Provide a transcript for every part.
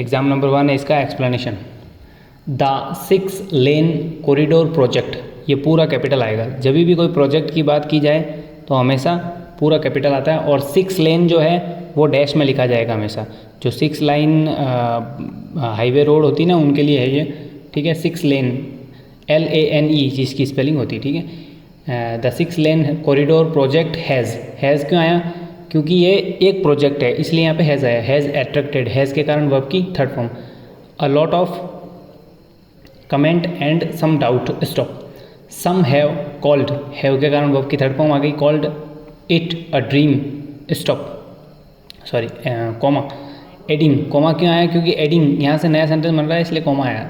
Exam number 1 है इसका explanation. The 6 lane corridor project, ये पूरा कैपिटल आएगा। जब भी कोई प्रोजेक्ट की बात की जाए तो हमेशा पूरा कैपिटल आता है, और 6 लेन जो है वो डैश में लिखा जाएगा हमेशा। जो 6 लाइन हाईवे रोड होती है ना, उनके लिए है ये, ठीक है। 6 लेन LANE जिसकी स्पेलिंग होती है, ठीक है। The 6 lane corridor project has क्यों आया? क्योंकि ये एक प्रोजेक्ट है, इसलिए यहाँ पे हैज़ आया। हैज़ अट्रैक्टेड, हैज़ के कारण वर्ब की third form. A lot of comment and some doubt, stop. Some have called, have के कारण वर्ब की थर्ड फॉर्म आ गई, called it a dream, stop, sorry, comma. Adding, comma क्यों आया? क्योंकि एडिंग यहाँ से नया सेंटेंस बन रहा है, इसलिए कॉमा आया।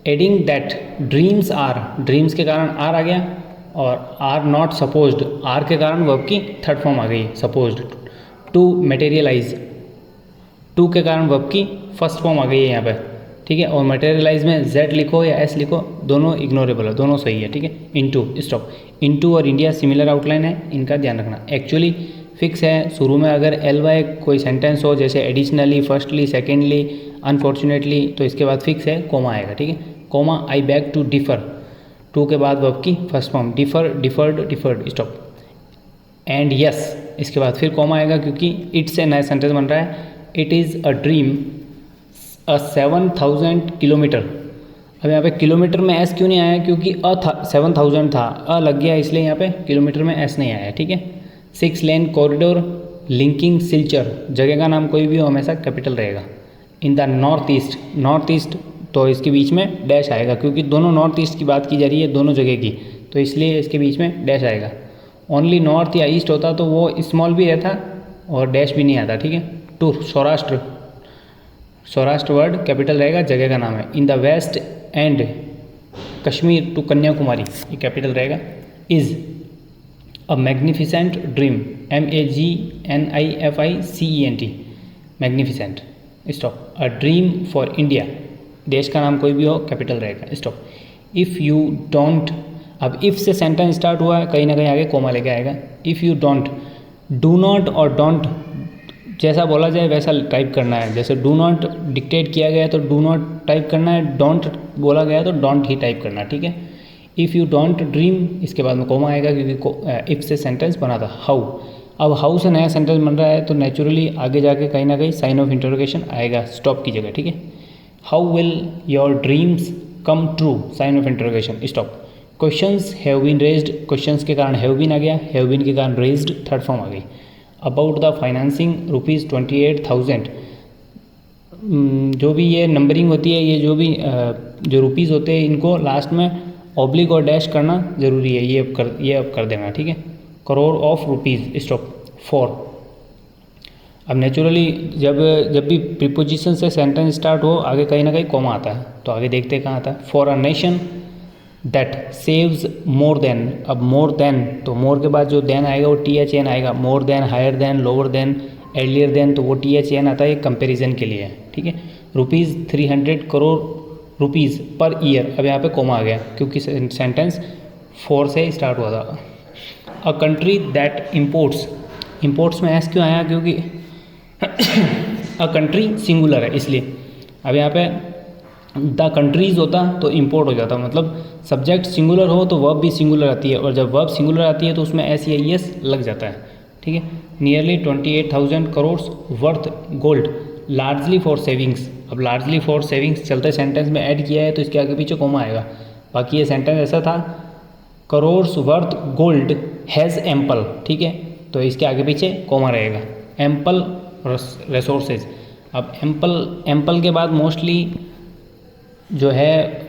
Adding that dreams are, dreams के कारण आर आ गया, और आर नॉट सपोज्ड, आर के कारण वर्ब की थर्ड फॉर्म आ गई, सपोज्ड। टू मटेरियलाइज, टू के कारण वर्ब की फर्स्ट फॉर्म आ गई है यहाँ पे, ठीक है। और मटेरियलाइज में जेड लिखो या एस लिखो, दोनों इग्नोरेबल है, दोनों सही है, ठीक है। Into, stop. इनटू और इंडिया सिमिलर आउटलाइन है, इनका ध्यान रखना। एक्चुअली फिक्स है, शुरू में अगर LY कोई सेंटेंस हो, जैसे एडिशनली, फर्स्टली, सेकेंडली, अनफॉर्चुनेटली, तो इसके बाद फिक्स है कोमा आएगा, ठीक है। Comma I beg to differ, to के बाद वर्ब की first form, differ, differed, differed, stop. And yes, इसके बाद फिर कॉमा आएगा, क्योंकि इट से नया सेंटेंस बन रहा है। It is a dream a 7000 kilometre. अब यहाँ पे किलोमीटर में एस क्यों नहीं आया? क्योंकि अ था, 7000 था, अ लग गया, इसलिए यहाँ पे किलोमीटर में एस नहीं आया, ठीक है। 6 लेन कॉरिडोर लिंकिंग सिलचर, जगह का नाम कोई भी हो हमेशा कैपिटल रहेगा। In the north east, north east तो इसके बीच में डैश आएगा, क्योंकि दोनों नॉर्थ ईस्ट की बात की जा रही है, दोनों जगह की, तो इसलिए इसके बीच में डैश आएगा। ओनली नॉर्थ या ईस्ट होता तो वो स्मॉल भी रहता और डैश भी नहीं आता, ठीक है। To Saurashtra, Saurashtra word capital रहेगा, जगह का नाम है। In the west and Kashmir to Kanyakumari, ये कैपिटल रहेगा। Is a magnificent dream, MAGNIFICENT, magnificent, stop. A dream for India, देश का नाम कोई भी हो कैपिटल रहेगा, स्टॉप। इफ़ यू डोंट, अब इफ़ से सेंटेंस स्टार्ट हुआ है, कहीं ना कहीं आगे कोमा लेके आएगा। If you don't, do not और डोंट जैसा बोला जाए वैसा टाइप करना है। जैसे डू नॉट डिक्टेट किया गया है तो डू नॉट टाइप करना है, डोंट बोला गया है तो डोंट ही टाइप करना है, ठीक है। इफ़ यू डोंट ड्रीम, इसके बाद में कोमा आएगा, क्योंकि इफ़ से सेंटेंस बना था। हाउ, अब हाउ से नया सेंटेंस बन रहा है, तो नेचुरली आगे जाके कहीं ना कहीं साइन ऑफ इंटरोगेशन आएगा स्टॉप की जगह, ठीक है। How will your dreams come true, sign of interrogation, stop. Questions have been raised, questions के कारण हैव बीन आ गया, हैव बीन के कारण रेज्ड थर्ड फॉर्म आ गई। अबाउट द फाइनेंसिंग ₹28,000, जो भी ये नंबरिंग होती है, ये जो भी जो रुपीज़ होते हैं, इनको लास्ट में ऑब्लिक और डैश करना ज़रूरी है, ये अब कर देना, ठीक है। Crore of rupees, stop. For, अब नेचुरली जब भी प्रीपोजिशन से सेंटेंस स्टार्ट हो, आगे कहीं ना कहीं कॉमा आता है, तो आगे देखते हैं कहाँ आता है। For a nation that saves more than, अब मोर देन, तो मोर के बाद जो देन आएगा वो THN आएगा। More than, higher than, lower than, earlier than, तो वो THN आता है कंपैरिजन के लिए, ठीक है। ₹300 करोड़ रुपीज़ पर ईयर, अब यहाँ पे कोमा आ गया क्योंकि सेंटेंस फॉर से स्टार्ट हुआ था। A country that imports, imports में एस क्यों आया? क्योंकि अ कंट्री सिंगुलर है, इसलिए। अब यहाँ पे द कंट्रीज़ होता तो इम्पोर्ट हो जाता, मतलब सब्जेक्ट सिंगुलर हो तो वर्ब भी सिंगुलर आती है, और जब वर्ब सिंगुलर आती है तो उसमें एस या ES लग जाता है, ठीक है। Nearly 28,000 crore worth gold, largely for savings, अब लार्जली फॉर सेविंग्स चलते सेंटेंस में ऐड किया है तो इसके आगे पीछे कोमा आएगा। बाकी ये सेंटेंस ऐसा था, crore worth gold has ample, ठीक है, तो इसके आगे पीछे कोमा रहेगा। एम्पल रिसोर्सेज, अब एम्पल के बाद मोस्टली जो है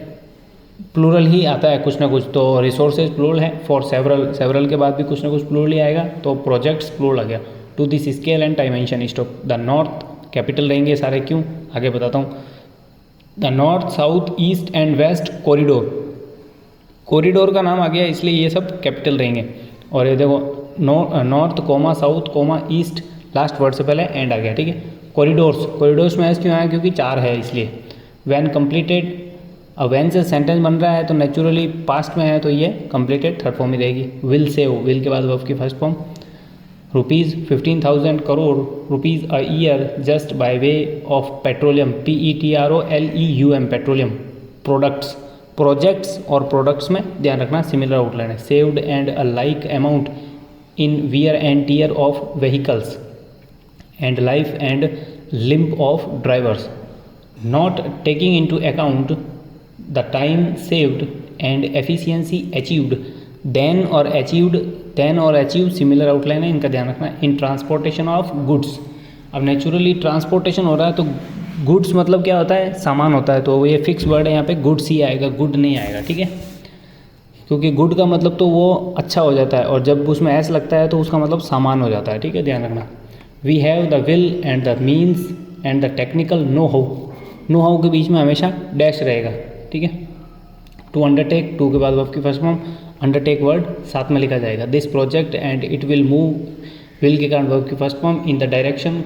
प्लूरल ही आता है कुछ ना कुछ, तो रिसोर्सेज प्लूरल है। फॉर सेवरल, सेवरल के बाद भी कुछ ना कुछ प्लूरल ही आएगा, तो प्रोजेक्ट्स प्लूरल आ गया। To this scale and dimension, stop. The north capital रहेंगे सारे, क्यों आगे बताता हूँ। The north, south, east and west corridor, corridor का नाम आ गया इसलिए ये सब कैपिटल रहेंगे। और ये देखो north comma south comma east, last word से पहले एंड आ गया, ठीक है। कॉरिडोर्स, कॉरिडोर्स में एस क्यों आया? क्योंकि 4 है इसलिए। वैन कंप्लीटेड, अब वैन से सेंटेंस बन रहा है तो नेचुरली पास्ट में है तो ये कंप्लीटेड थर्ड फॉर्म ही रहेगी। विल सेव, विल के बाद वर्ब की first form. ₹15,000 crore rupees a year just by way of petroleum, PETROLEUM, petroleum products, projects और प्रोडक्ट्स में ध्यान रखना सिमिलर आउटलाइन है. Saved and a like amount in wear and tear of vehicles and life and limb of drivers, not taking into account the time saved and efficiency achieved, then और achieve similar outline है, इनका ध्यान रखना. In transportation of goods, अब naturally transportation हो रहा है तो गुड्स मतलब क्या होता है, सामान होता है, तो ये फिक्स वर्ड है यहाँ पे, गुड्स ही आएगा, गुड नहीं आएगा, ठीक है, क्योंकि गुड का मतलब तो वो अच्छा हो जाता है और जब उसमें एस लगता है तो उसका मतलब सामान हो जाता है, ठीक है, ध्यान रखना. We have the will and the means and the technical know how के बीच में हमेशा डैश रहेगा, ठीक है. टू अंडरटेक, टू के बाद वर्ब की फर्स्ट फॉर्म, अंडरटेक वर्ड साथ में लिखा जाएगा. This project and it will move, will के कारण वर्ब की first form, in the direction,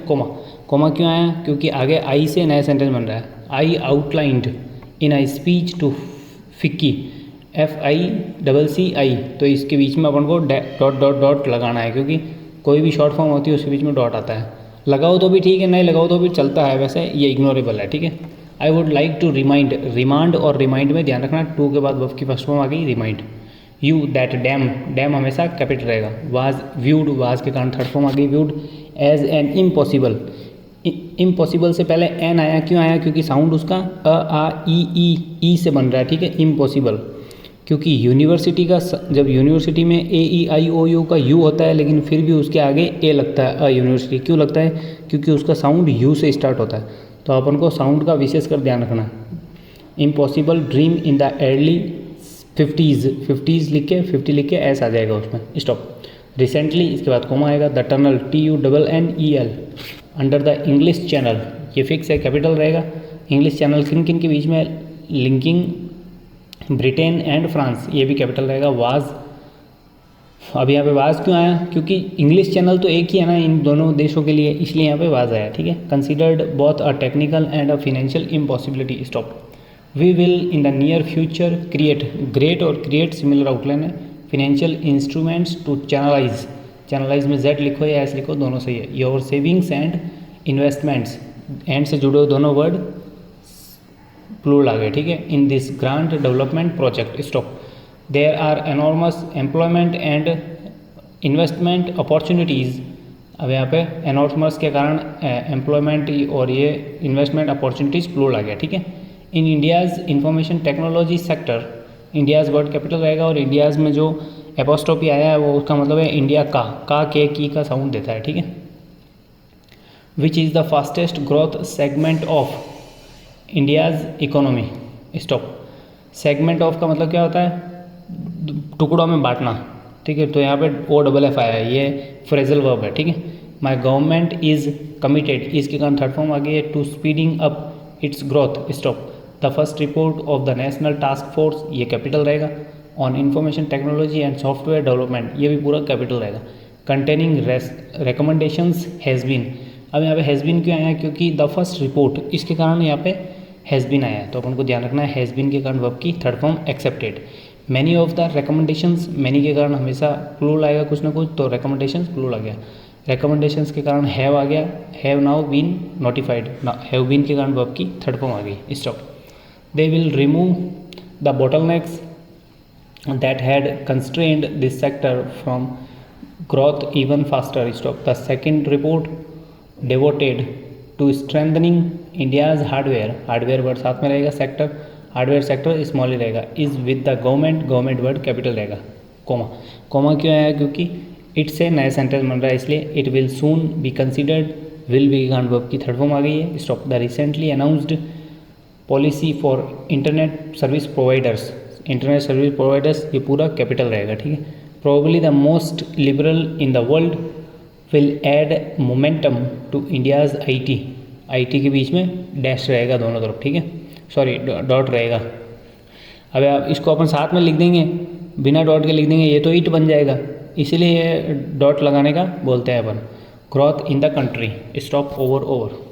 comma क्यों आया, क्योंकि आगे आई से नया सेंटेंस बन रहा है. I outlined in I speech to FICCI, FICCI, तो इसके बीच में अपन को डॉट डॉट डॉट लगाना है, क्योंकि कोई भी शॉर्ट फॉर्म होती है उसके बीच में डॉट आता है. लगाओ तो भी ठीक है, नहीं लगाओ तो भी चलता है, वैसे ये इग्नोरेबल है, ठीक है. I would like to remind, remand और रिमाइंड में ध्यान रखना, टू के बाद वर्ब की फर्स्ट फॉर्म आ गई रिमाइंड. यू दैट डैम हमेशा कैपिटल रहेगा. वाज व्यूड, वाज के कारण थर्ड फॉर्म आ गई viewed. As an impossible, impossible से पहले एन आया, क्यों आया, क्योंकि साउंड उसका आ ई से बन रहा है, ठीक है, इम्पॉसिबल. क्योंकि यूनिवर्सिटी का, जब यूनिवर्सिटी में AEIOU का यू होता है लेकिन फिर भी उसके आगे ए लगता है, अ यूनिवर्सिटी क्यों लगता है, क्योंकि उसका साउंड यू से स्टार्ट होता है, तो अपन को साउंड का विशेष कर ध्यान रखना है. Impossible dream in the early 50s लिख के 50 लिख के एस आ जाएगा उसमें, स्टॉप. रिसेंटली, इसके बाद कोमा आएगा. The tunnel, TUNNEL, under the English channel, ये फिक्स है, कैपिटल रहेगा. इंग्लिश चैनल किन किन के बीच में, लिंकिंग ब्रिटेन एंड फ्रांस, ये भी कैपिटल रहेगा. वाज, अब यहाँ पे वाज क्यों आया, क्योंकि इंग्लिश चैनल तो एक ही है ना इन दोनों देशों के लिए, इसलिए यहाँ पे वाज आया, ठीक है. Considered both a technical and a financial impossibility, stop. We will in the near future create, great और क्रिएट सिमिलर आउटलाइन है. फाइनेंशियल इंस्ट्रूमेंट्स टू चैनलाइज में जेड लिखो या एस लिखो, दोनों सही है. Your savings and investments, and से जुड़े हुए दोनों वर्ड प्लूरल आ गए, ठीक है. In this grant development project, stop. There are enormous employment and investment opportunities, अब यहाँ पे एनॉर्मस के कारण एम्प्लॉयमेंट और ये इन्वेस्टमेंट अपॉर्चुनिटीज़ प्लूरल आ गया, ठीक है. इन India's information technology sector, India's word capital रहेगा और इंडियाज़ में जो एपोस्ट्रोफी आया है वो उसका मतलब है इंडिया का के की का साउंड देता है, ठीक है. Which is the fastest growth segment of India's economy, stop. Segment of का मतलब क्या होता है, टुकड़ों में बांटना, ठीक है, तो यहाँ पे OFF आया है, ये फ्रेजल वर्ब है, ठीक है. माई गवर्नमेंट इज़ कमिटेड, इसके कारण थर्ड फॉर्म आ गई है, to speeding up its growth, stop. The first report of the national task force, ये कैपिटल रहेगा. On information technology and software development, ये भी पूरा कैपिटल रहेगा. कंटेनिंग रिकमेंडेशंस हैज़ बीन, अब यहाँ पे हैज़ बीन क्यों आया, क्योंकि द फर्स्ट रिपोर्ट, इसके कारण यहाँ पे हैज़ बीन आया है, तो अपन को ध्यान रखना है हैज़ बीन के कारण वर्ब की third form accepted. Many of the recommendations, many के कारण हमेशा प्लूरल आएगा कुछ ना कुछ, तो रिकमेंडेशंस प्लूरल आ गया. रिकमेंडेशंस के कारण हैव आ गया, have now been notified, have been के कारण वर्ब की थर्ड फॉर्म आ गई, stop. They will remove the bottlenecks that had constrained this sector from growth even faster, stop. The second report devoted to strengthening India's hardware word साथ में रहेगा, sector, hardware sector small ही रहेगा. Is with the government word capital रहेगा. Coma क्यों आया, क्योंकि it से नया सेंटेंस बन रहा है, इसलिए. It will soon be considered, will be verb की थर्ड फॉर्म आ गई है, stop. The recently announced policy for internet service providers, internet service providers, ये पूरा कैपिटल रहेगा, ठीक है. Probably the most liberal in the world will add momentum to India's IT के बीच में डैश रहेगा दोनों तरफ, ठीक है, सॉरी डॉट रहेगा. अब आप इसको अपन साथ में लिख देंगे, बिना डॉट के लिख देंगे, ये तो इट बन जाएगा, इसीलिए ये डॉट लगाने का बोलते हैं अपन. Growth in the country, stop. Over